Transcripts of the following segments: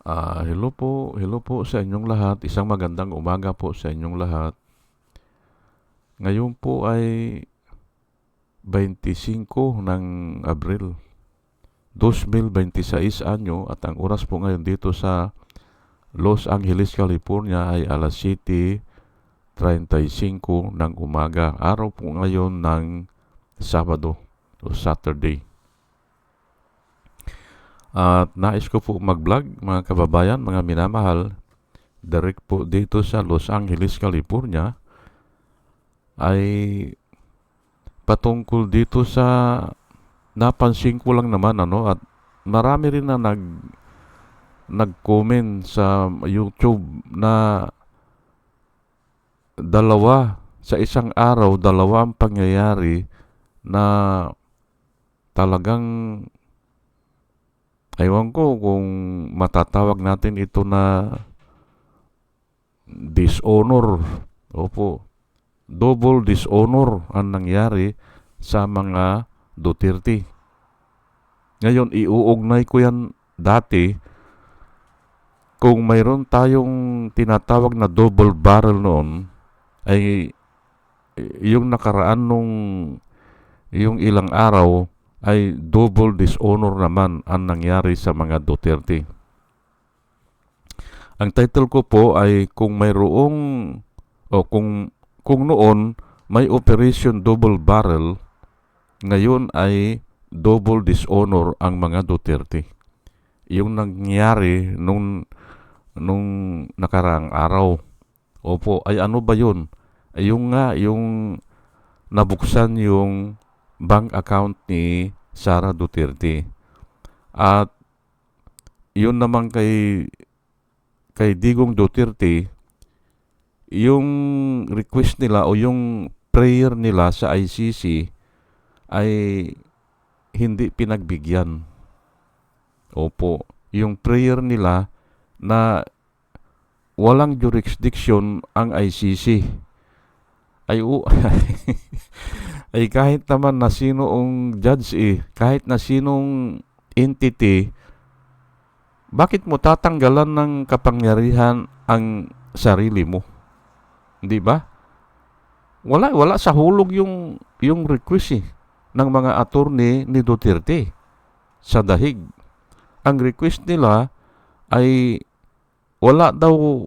Hello po sa inyong lahat. Isang magandang umaga po sa inyong lahat. Ngayon po ay 25 ng Abril 2026 anyo at ang oras po ngayon dito sa Los Angeles, California ay alas 7:35 ng umaga. Araw po ngayon ng Sabado o Saturday. At nais ko po mag-vlog mga kababayan, mga minamahal, direct po dito sa Los Angeles, California ay patungkol dito sa napansin ko lang naman at marami rin na nag-comment sa YouTube na sa isang araw, dalawa ang pangyayari na talagang ewan ko kung matatawag natin ito na dishonor. Opo, double dishonor ang nangyari sa mga Duterte. Ngayon, iuugnay ko yan dati kung mayroon tayong tinatawag na double barrel noon ay yung nakaraan yung ilang araw ay double dishonor naman ang nangyari sa mga Duterte. Ang title ko po ay kung noon may Operation Double Barrel, ngayon ay double dishonor ang mga Duterte. Yung nangyari nung nakaraang araw. Opo, ay ano ba yun? Ay yung nabuksan yung bank account ni Sara Duterte. At yun naman kay Digong Duterte, yung request nila o yung prayer nila sa ICC ay hindi pinagbigyan. Opo, yung prayer nila na walang jurisdiction ang ICC ay ay kahit naman na sinoong judge kahit na sinong entity, bakit mo tatanggalan ng kapangyarihan ang sarili mo? Hindi ba? Wala sa hulog yung request ng mga attorney ni Duterte sa dahig. Ang request nila ay wala daw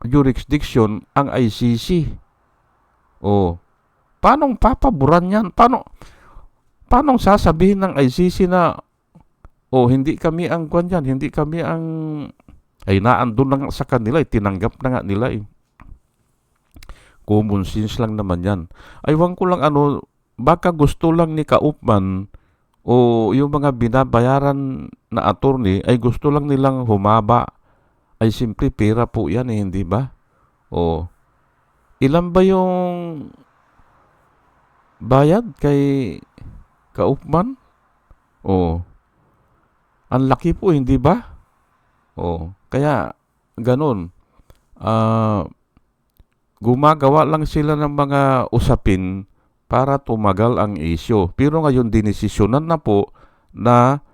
jurisdiction ang ICC. O, paano papaboran yan? Paano sasabihin ng ICC na hindi kami ang kwan yan, hindi kami ang ay naandun na nga sa kanila, tinanggap na nga nila Common sense lang naman yan. Aywan ko lang baka gusto lang ni Kaupman o yung mga binabayaran na attorney ay gusto lang nilang humaba. Ay simple pera po yan hindi ba? O, ilan ba yung bayad kay Kaupman? O, ang laki po, hindi ba? Kaya ganun. Gumagawa lang sila ng mga usapin para tumagal ang isyo. Pero ngayon dinesisyonan na po na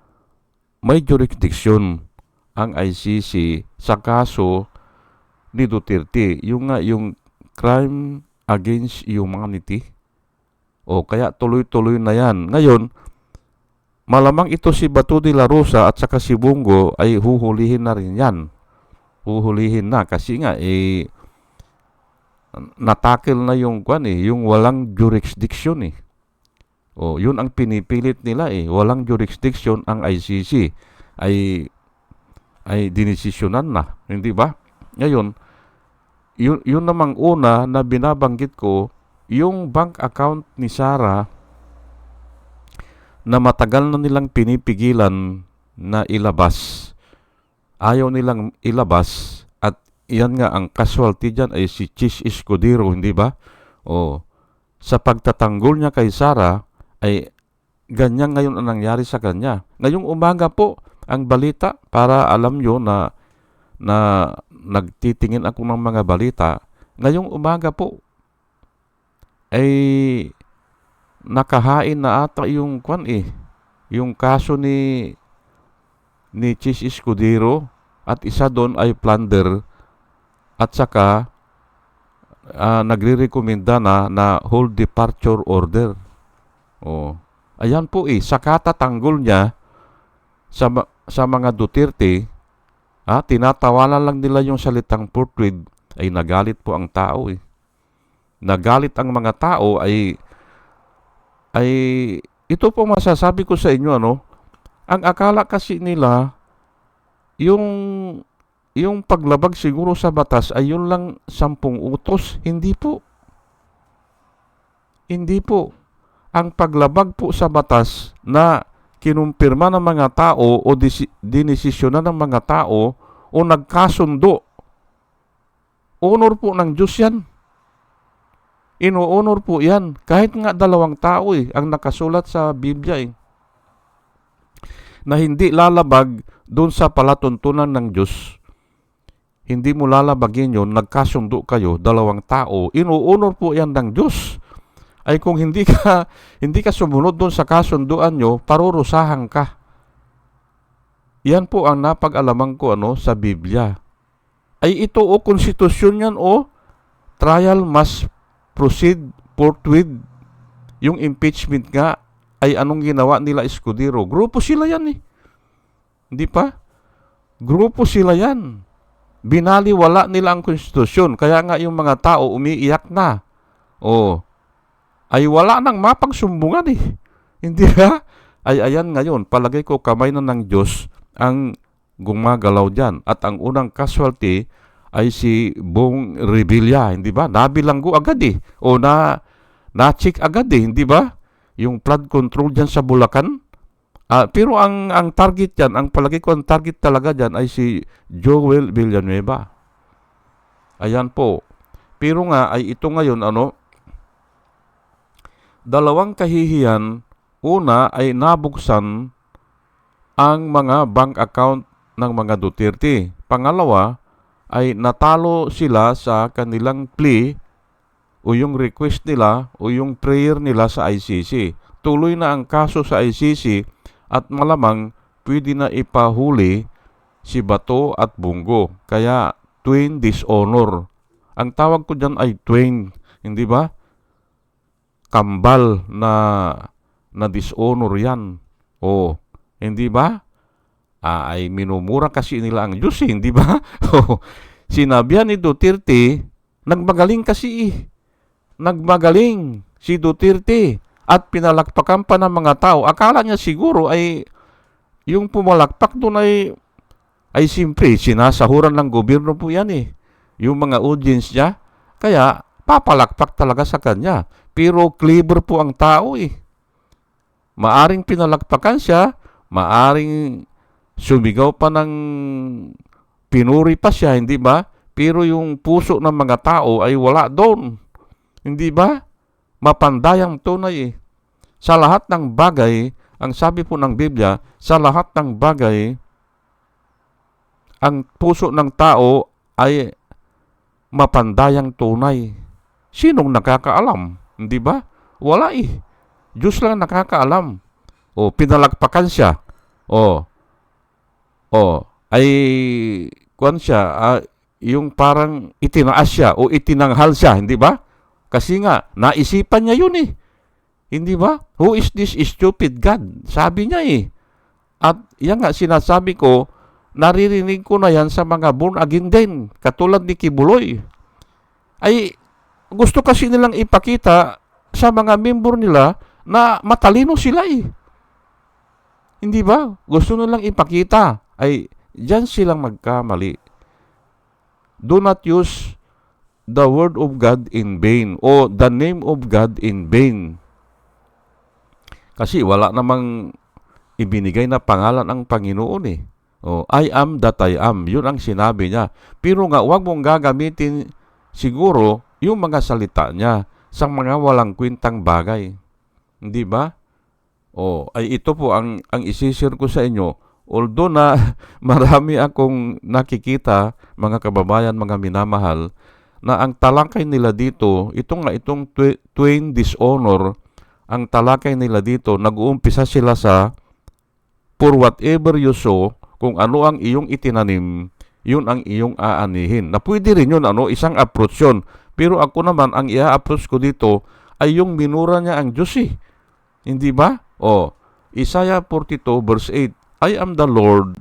may jurisdiction ang ICC sa kaso ni Duterte. Yung crime against humanity. Kaya tuloy-tuloy na yan. Ngayon, malamang ito si Bato de la Rosa at saka si Bongo ay huhulihin na rin yan. Huhulihin na kasi nga natakil na yung walang jurisdiction yun ang pinipilit nila walang jurisdiction ang ICC ay dinesisyonan na, hindi ba? Ngayon, yun namang una na binabanggit ko, yung bank account ni Sara na matagal na nilang pinipigilan na ilabas. Ayaw nilang ilabas at iyan nga ang casualty dyan ay si Chis Escudero, hindi ba? Sa pagtatanggol niya kay Sara ay ganyan ngayon ang nangyari sa kanya. Ngayong umaga po ang balita para alam nyo na nagtitingin ako ng mga balita. Ngayong umaga po ay nakahain na ata yung kaso ni Chis Escudero at isa doon ay plunder, at saka nagre-rekomenda na hold departure order. Ayan po sa katatanggol niya sa mga Duterte, tinatawanan lang nila yung salitang portrayed, ay nagalit po ang tao Nagalit ang mga tao ay ito po masasabi ko sa inyo, ang akala kasi nila yung paglabag siguro sa batas ay yun lang 10 utos. Hindi po. Hindi po. Ang paglabag po sa batas na kinumpirma ng mga tao o dinesisyonan ng mga tao o nagkasundo, honor po ng Diyos yan. Ino-honor po yan. Kahit nga 2 tao ang nakasulat sa Biblia na hindi lalabag doon sa palatuntunan ng Diyos. Hindi mo lalabagin yun, nagkasundo kayo, 2 tao, ino-honor po yan ng Diyos. Ay kung hindi ka sumunod doon sa kasunduan nyo, parurusahan ka. Yan po ang napag-alaman ko sa Biblia. Ay ito konstitusyon yan trial must proceed forthwith. Yung impeachment nga ay anong ginawa nila Escudero? Grupo sila yan Hindi pa? Grupo sila yan. Binaliwala nila ang konstitusyon. Kaya nga yung mga tao umiiyak na. Ay wala nang mapagsumbungan Hindi ba? Ay ayan ngayon, palagay ko kamay na ng Diyos ang gumagalaw dyan. At ang unang casualty ay si Bong Revilla, hindi ba? Nabilanggo agad na-check agad hindi ba? Yung flood control dyan sa Bulacan. Pero ang target dyan, ang palagay ko ang target talaga dyan ay si Joel Villanueva. Ayan po. Pero nga ay ito ngayon 2 kahihiyan. Una ay nabuksan ang mga bank account ng mga Duterte. Pangalawa ay natalo sila sa kanilang plea o yung request nila o yung prayer nila sa ICC. Tuloy na ang kaso sa ICC at malamang pwede na ipahuli si Bato at Bungo. Kaya twin dishonor. Ang tawag ko dyan ay twin, hindi ba? Kambal na dishonor yan. Hindi ba? Ay minumura kasi nila ang Diyos hindi ba? Sinabihan ni Duterte, nagmagaling kasi Nagmagaling si Duterte at pinalakpakan pa ng mga tao. Akala niya siguro ay yung pumalakpak doon ay simpre, sinasahuran ng gobyerno po yan yung mga audience niya. Kaya papalakpak talaga sa kanya. Pero clever po ang tao Maaring pinalakpakan siya, maaring sumigaw pa ng pinuri pa siya, hindi ba? Pero yung puso ng mga tao ay wala doon. Hindi ba? Mapandayang tunay Sa lahat ng bagay, ang sabi po ng Biblia, sa lahat ng bagay, ang puso ng tao ay mapandayang tunay. Sinong nakakaalam? Hindi ba? Wala Diyos lang nakakaalam. Pinalakpakan siya. Ay kuwan siya, yung parang itinaas siya o itinanghal siya, hindi ba? Kasi nga, naisipan niya yun Hindi ba? Who is this stupid God? Sabi niya At yan nga sinasabi ko, naririnig ko na yan sa mga born again din, katulad ni Kibuloy. Ay, gusto kasi nilang ipakita sa mga member nila na matalino sila Hindi ba? Gusto nilang ipakita. Ay, diyan silang magkamali. Do not use the word of God in vain o the name of God in vain. Kasi wala namang ibinigay na pangalan ang Panginoon I am that I am. Yun ang sinabi niya. Pero nga, huwag mong gagamitin siguro yung mga salita niya sa mga walang kwentang bagay. Hindi ba? Ay ito po ang isishare ko sa inyo. Although na marami akong nakikita, mga kababayan, mga minamahal, na ang talakay nila dito, itong twin dishonor, ang talakay nila dito, nag-uumpisa sila sa for whatever you sow, kung ano ang iyong itinanim, yun ang iyong aanihin. Na pwede rin yun, isang approach yun. Pero ako naman, ang i-approach ko dito ay yung minura niya ang Diyos eh. Hindi ba? Isaiah 42 verse 8, I am the Lord,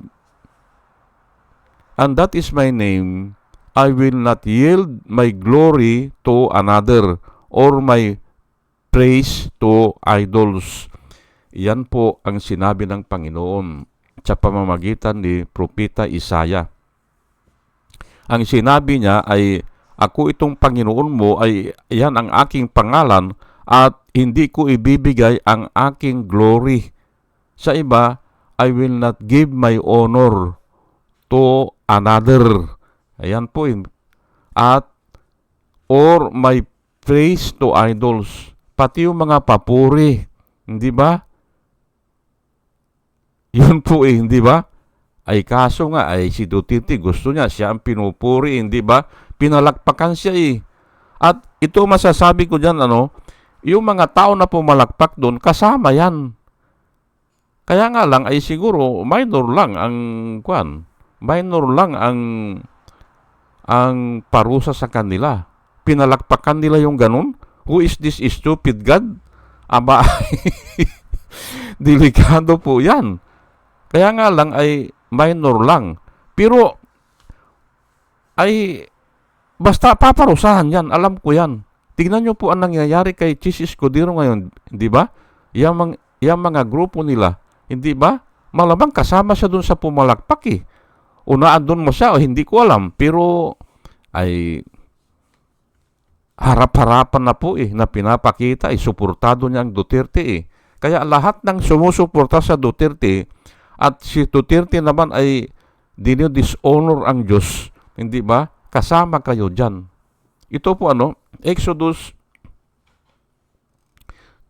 and that is my name. I will not yield my glory to another or my praise to idols. Yan po ang sinabi ng Panginoon sa pamamagitan ni Propeta Isaiah. Ang sinabi niya ay, ako itong Panginoon mo, ay yan ang aking pangalan, at hindi ko ibibigay ang aking glory sa iba. I will not give my honor to another. Ayan po. At or my praise to idols. Pati yung mga papuri. Hindi ba? Yun po hindi ba? Ay kaso nga, ay si Duterte gusto niya, siya ang pinupuri, hindi ba? Pinalakpakan siya At ito masasabi ko dyan, yung mga tao na pumalakpak doon, kasama yan. Kaya nga lang, ay siguro, minor lang ang parusa sa kanila. Pinalakpakan nila yung ganun. Who is this stupid God? Aba, delikado po yan. Kaya nga lang ay minor lang. Pero ay basta paparusahan yan. Alam ko yan. Tignan nyo po ang nangyayari kay Chis Escudero ngayon. Hindi ba? Yang mga grupo nila. Hindi ba? Malamang kasama siya dun sa pumalakpak Unaan dun mo siya o hindi ko alam. Pero ay harap-harapan na po na pinapakita. Suportado niya ang Duterte Kaya lahat ng sumusuporta sa Duterte at si Duterte naman ay dinidishonor ang Diyos. Hindi ba? Kasama kayo dyan. Ito po Exodus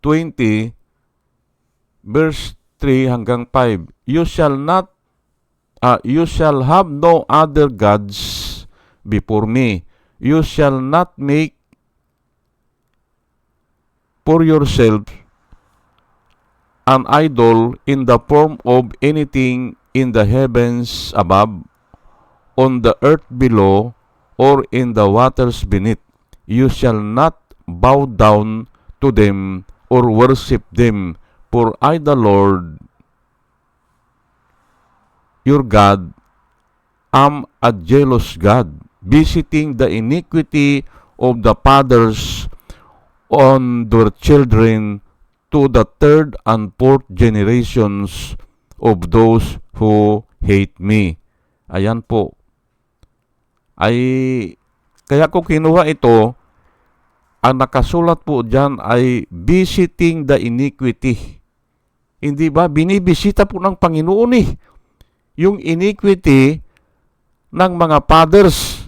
20 verse 3 hanggang 5. You shall have no other gods before me. You shall not make for yourself an idol in the form of anything in the heavens above, on the earth below, or in the waters beneath. You shall not bow down to them or worship them, for I, the Lord, your God, am a jealous God, visiting the iniquity of the fathers on their children to the third and fourth generations of those who hate me. Ayan po. Ay, kaya ko kinuha ito, ang nakasulat po dyan ay visiting the iniquity. Hindi ba? Binibisita po ng Panginoon yung iniquity ng mga fathers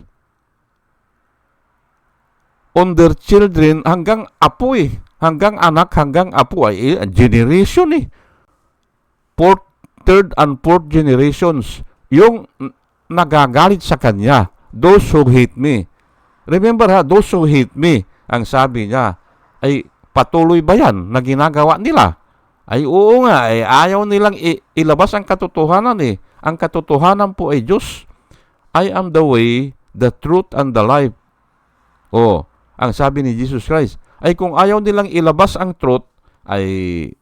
on their children hanggang apo hanggang anak, hanggang apo ay generation Fourth, third and fourth generations. Yung nagagalit sa kanya. Those who hate me. Remember those who hate me, ang sabi niya, ay patuloy ba yan na ginagawa nila? Ay oo nga, ayaw nilang ilabas ang katotohanan Ang katotohanan po ay Diyos. I am the way, the truth, and the life. Ang sabi ni Jesus Christ, ay kung ayaw nilang ilabas ang truth, ay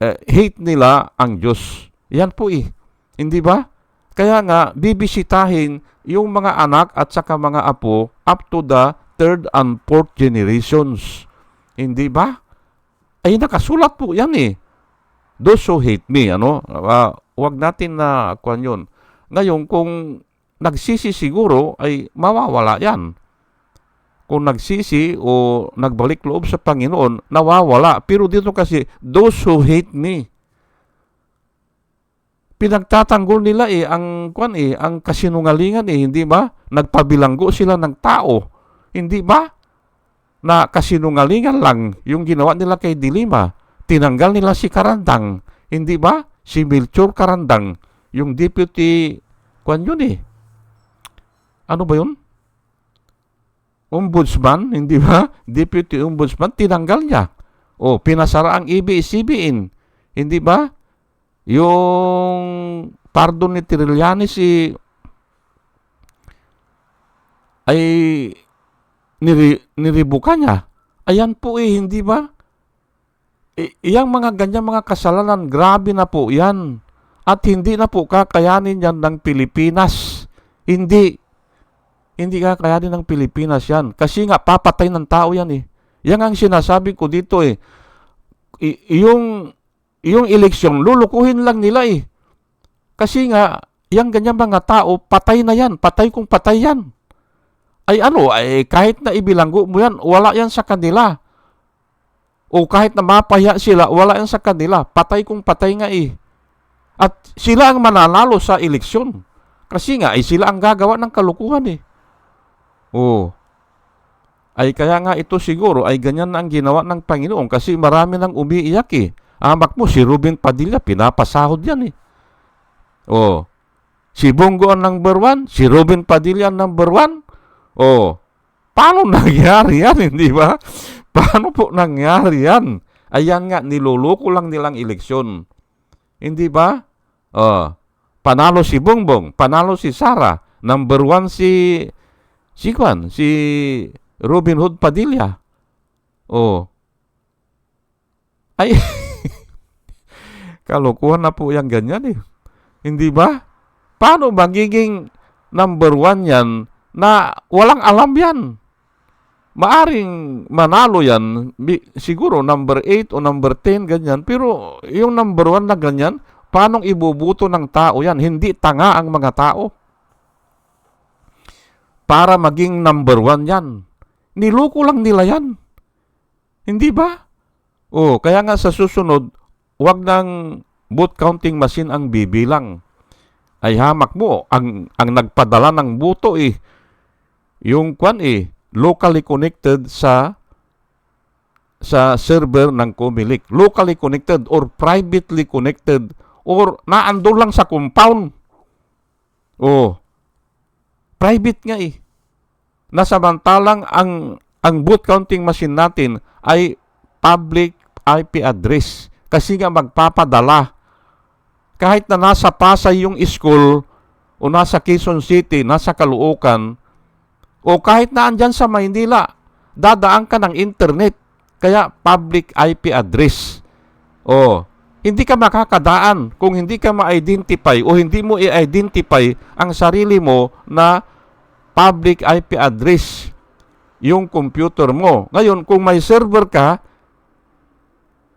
hate nila ang Diyos. Yan po Hindi ba? Kaya nga, bibisitahin yung mga anak at saka mga apo up to the third and fourth generations. Hindi ba? Ay nakasulat po yan Those who hate me, wag natin na kuwan yun. Ngayon, kung nagsisi siguro, ay mawawala yan. Kung nagsisi o nagbalik loob sa Panginoon, nawawala. Pero dito kasi, those who hate me, pinagtatanggol nila ang kasinungalingan hindi ba? Nagpabilanggo sila ng tao. Hindi ba? Na kasinungalingan lang yung ginawa nila kay Dilima. Tinanggal nila si Karandang. Hindi ba? Si Melchor Karandang, yung deputy yun Ano ba yun? Ombudsman, hindi ba? Deputy Ombudsman, tinanggal niya. Pinasara ang ABS-CBN. Hindi ba? Yung pardon ni Trillanes ay niribuka niya. Ayan po hindi ba? Iyang mga ganyan mga kasalanan, grabe na po yan. At hindi na po kakayanin yan ng Pilipinas. Hindi kakayanin ng Pilipinas yan. Kasi nga, papatay ng tao yan Yan ang sinasabi ko dito yung eleksyon, lulukuhin lang nila Kasi nga, yung ganyan mga tao, patay na yan. Patay kung patay yan. Kahit na ibilanggo mo yan, wala yan sa kanila. O kahit na mapaya sila, wala yan sa kanila. Patay kung patay nga At sila ang mananalo sa eleksyon. Kasi nga, sila ang gagawa ng kalukuhan kaya nga ito siguro ay ganyan na ang ginawa ng Panginoon kasi marami nang umiiyak Amak mo, si Ruben Padilla, pinapasahod yan si Bongo ang number 1, si Ruben Padilla ang number 1. Paano nangyari yan, hindi ba? Paano po nangyari yan? Ayan nga, niloloko lang nilang eleksyon. Hindi ba? Panalo si Bongbong, panalo si Sara, number 1 si Robin Hood Padilla. Kalokohan na po yung ganyan Hindi ba? Paano magiging number 1 yan na walang alam yan? Maaring manalo yan, siguro number 8 o number 10, ganyan. Pero yung number 1 na ganyan, paano ibubuto ng tao yan? Hindi tanga ang mga tao. Para maging number 1 yan. Niloko lang nila yan. Hindi ba? Kaya nga sa susunod, wag ng vote counting machine ang bibilang. Ay hamak mo, ang nagpadala ng boto yung locally connected sa server ng COMELEC. Locally connected or privately connected or naandun lang sa compound. Private nga Nasamantalang ang vote counting machine natin ay public IP address. Kasi nga magpapadala. Kahit na nasa Pasay yung school o nasa Quezon City, nasa Caloocan, o kahit na andyan sa Maynila, dadaan ka ng internet. Kaya public IP address. Hindi ka makakadaan kung hindi ka ma-identify o hindi mo i-identify ang sarili mo na public IP address yung computer mo. Ngayon, kung may server ka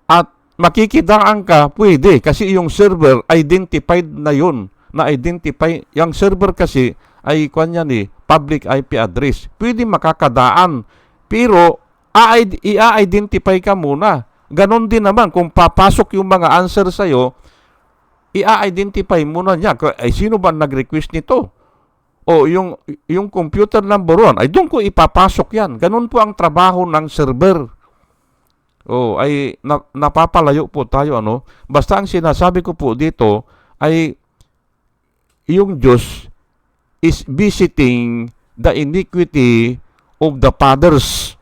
at makikidaan ka, pwede. Kasi yung server, identified na yun. Na-identify. Yung server kasi ay public IP address. Pwede makakadaan. Pero, i-identify ka muna. Ganon din naman, kung papasok yung mga answer sa'yo, i-identify muna niya. Sino ba nag-request nito? Yung computer number 1, ay doon ko ipapasok yan. Ganon po ang trabaho ng server. Napapalayo po tayo, Basta ang sinasabi ko po dito ay yung Diyos is visiting the iniquity of the fathers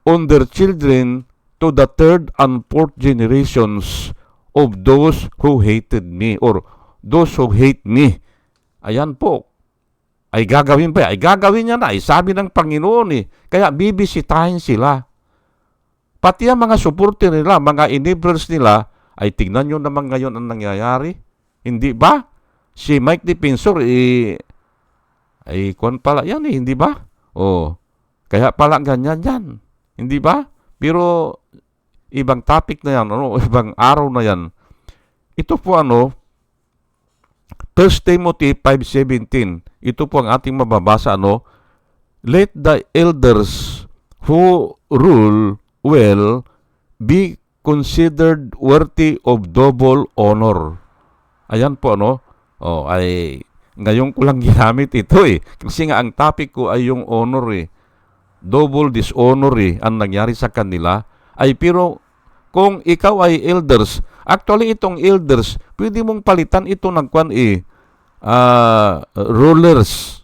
on their children to the third and fourth generations of those who hated me or those who hate me. Ayan po. Ay gagawin pa. Ay gagawin niya na. Ay sabi ng Panginoon Kaya bibisitahin sila. Pati ang mga supporter nila, mga enablers nila, ay tignan nyo naman ngayon ang nangyayari. Hindi ba? Si Mike Defensor, ay kwan pala yan hindi ba? Kaya pala ganyan yan. Hindi ba? Pero, ibang topic na yan, ibang araw na yan. Ito po 1 Timothy 5:17. Ito po ang ating mababasa Let the elders who rule well be considered worthy of double honor. Ayan po ay ngayon ko lang ginamit ito Kasi nga ang topic ko ay yung honor Double dishonor ang nangyari sa kanila. Ay pero kung ikaw ay elders, actually itong elders, pwede mong palitan ito ng rulers.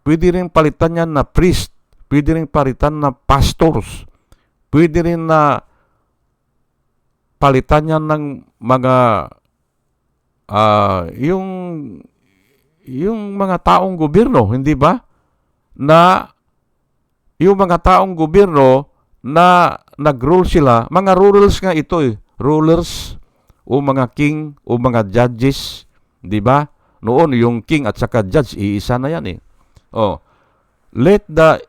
Pwede rin palitan yan na priest. Pwede rin palitan na pastors. Pwede rin na palitan yan ng mga yung mga taong gobyerno, hindi ba? Na yung mga taong gobyerno na nag-rule sila, mga rulers nga ito rulers o mga king o mga judges, di ba? Noon yung king at saka judge, iisa na yan let the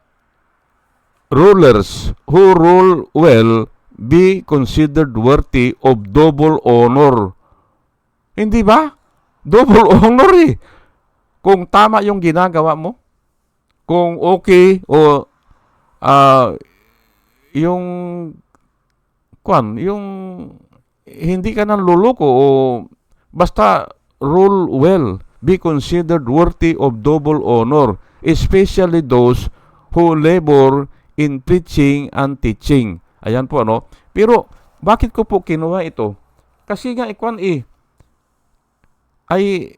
rulers who rule well be considered worthy of double honor. Hindi ba? Double honor Kung tama yung ginagawa mo, kung okay o yung yung hindi ka nang luloko o basta rule well, be considered worthy of double honor, especially those who labor in preaching and teaching. Ayan po Pero bakit ko po kinuha ito? Kasi nga ay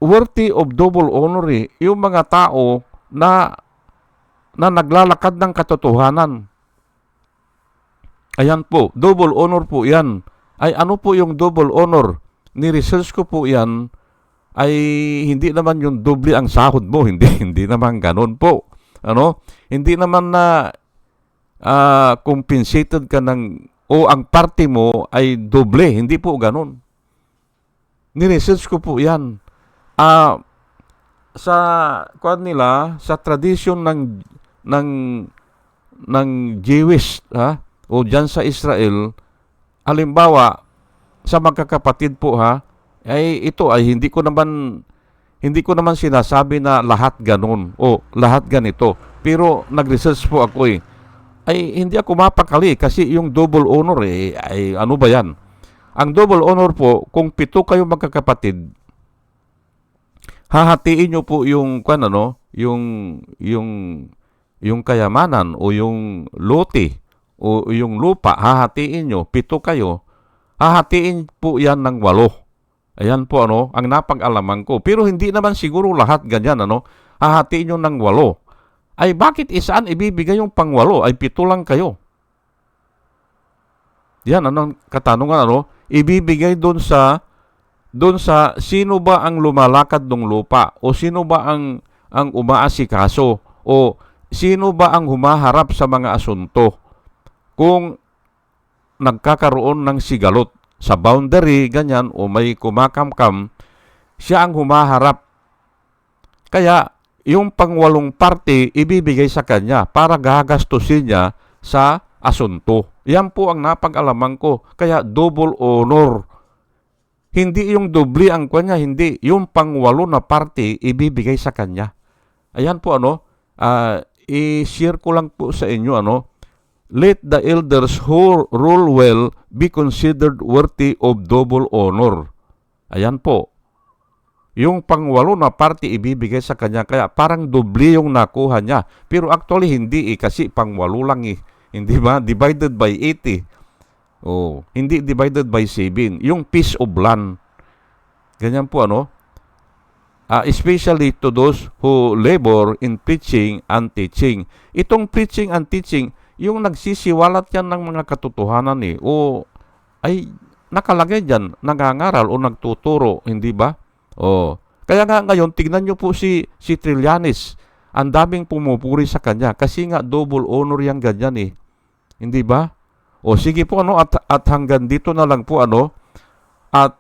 worthy of double honor yung mga tao na naglalakad ng katotohanan. Ayan po, double honor po yan. Ay ano po yung double honor? Ni-research ko po yan, ay hindi naman yung doble ang sahod mo. Hindi naman ganun po. Hindi naman na compensated ka o ang party mo ay doble. Hindi po ganun. Ni-research ko po yan. Sa sa tradition ng Jewish o diyan sa Israel, halimbawa sa magkakapatid po ay ito ay hindi ko naman sinasabi na lahat ganun o lahat ganito. Pero nag-research po ako ay hindi ako mapakali kasi yung double honor ay ano ba yan? Ang double honor po, kung 7 kayo magkakapatid, hahatiin nyo po yung yung kayamanan o yung lote o yung lupa, hahatiin nyo, 7 kayo, hahatiin po yan ng 8. Ayan po ang napag-alaman ko. Pero hindi naman siguro lahat ganyan hahatiin nyo ng 8. Ay bakit isaan ibibigay yung pang-8? Ay 7 lang kayo. Yan, anong katanungan ibibigay doon sa sino ba ang lumalakad ng lupa o sino ba ang umaasikaso o sino ba ang humaharap sa mga asunto kung nagkakaroon ng sigalot sa boundary ganyan o may kumakamkam, siya ang humaharap. Kaya yung pang-8 parte ibibigay sa kanya para gagastusin niya sa asunto. Yan po ang napag-alaman ko. Kaya double honor. Hindi yung doble ang kanya, hindi. Yung pang-8 na parte, ibibigay sa kanya. Ayan po i-share ko lang po sa inyo let the elders who rule well be considered worthy of double honor. Ayan po. Yung pang-8 na parte ibibigay sa kanya, kaya parang doble yung nakuha niya. Pero actually hindi kasi pang-8 lang Hindi ba? Divided by 80. Hindi divided by 7. Yung piece of land. Ganyan po especially to those who labor in preaching and teaching. Itong preaching and teaching, yung nagsisiwalat yan ng mga katotohanan ay nakalagay dyan, nangangaral o nagtuturo, hindi ba? Kaya nga ngayon, tignan nyo po si Trillanes. Ang daming pumupuri sa kanya kasi nga double honor yang ganyan Hindi ba? Sige po at hanggang dito na lang po at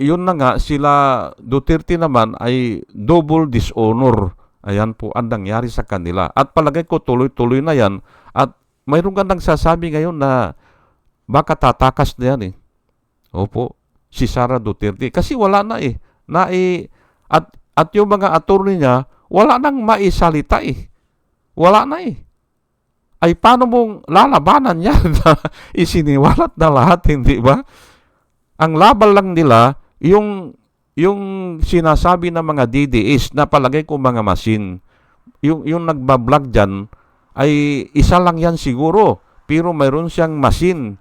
yun na nga sila Duterte naman ay double dishonor. Ayan po ang nangyari sa kanila. At palagay ko tuloy-tuloy na yan at mayroon ka nagsasabi ngayon na baka tatakas na yan Opo, si Sara Duterte kasi wala na at yung mga attorney niya wala nang maisalita Wala na Ay paano mong lalabanan yan? Isiniwalat na lahat, hindi ba? Ang laban lang nila, yung sinasabi ng mga DDS na palagay ko mga machine. Yung nagbablog dyan, ay isa lang yan siguro. Pero mayroon siyang machine.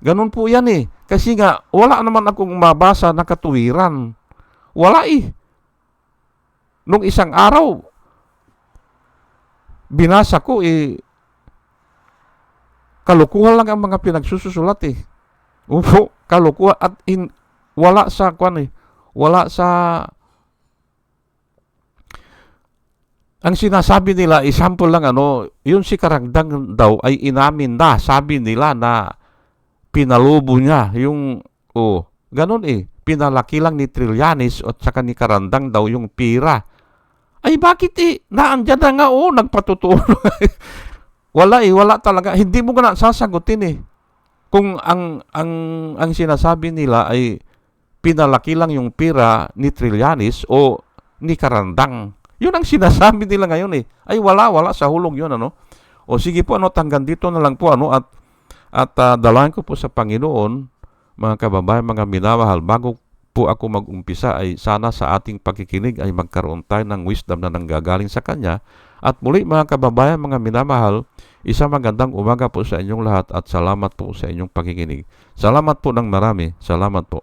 Ganun po yan Kasi nga, wala naman akong mabasa na katuwiran. Wala Nung isang araw, binasa ko kalukuhan lang ang mga pinagsusulat Opo, kalukuhan at wala sa kwan eh, wala sa ang sinasabi nila, example lang yun si Karangdang daw ay inamin na, sabi nila na pinalubo niya yung, ganun eh, pinalaki lang ni Trillanes at saka ni Karandang daw yung pira. Ay bakit naandyan na nga nagpatuturo. Wala talaga, hindi mo na sasagutin eh. Kung ang sinasabi nila ay pinalaki lang yung pira ni Trillanes o ni Karandang. Yun ang sinasabi nila ngayon eh. Ay wala sa hulog yun O sige po hanggang dito na lang po at dalangin ko po sa Panginoon, mga kababayan, mga minamahal, bago po ako mag-umpisa ay sana sa ating pakikinig ay magkaroon tayo ng wisdom na nanggagaling sa Kanya. At muli mga kababayan, mga minamahal, isang magandang umaga po sa inyong lahat at salamat po sa inyong pakikinig. Salamat po ng marami. Salamat po.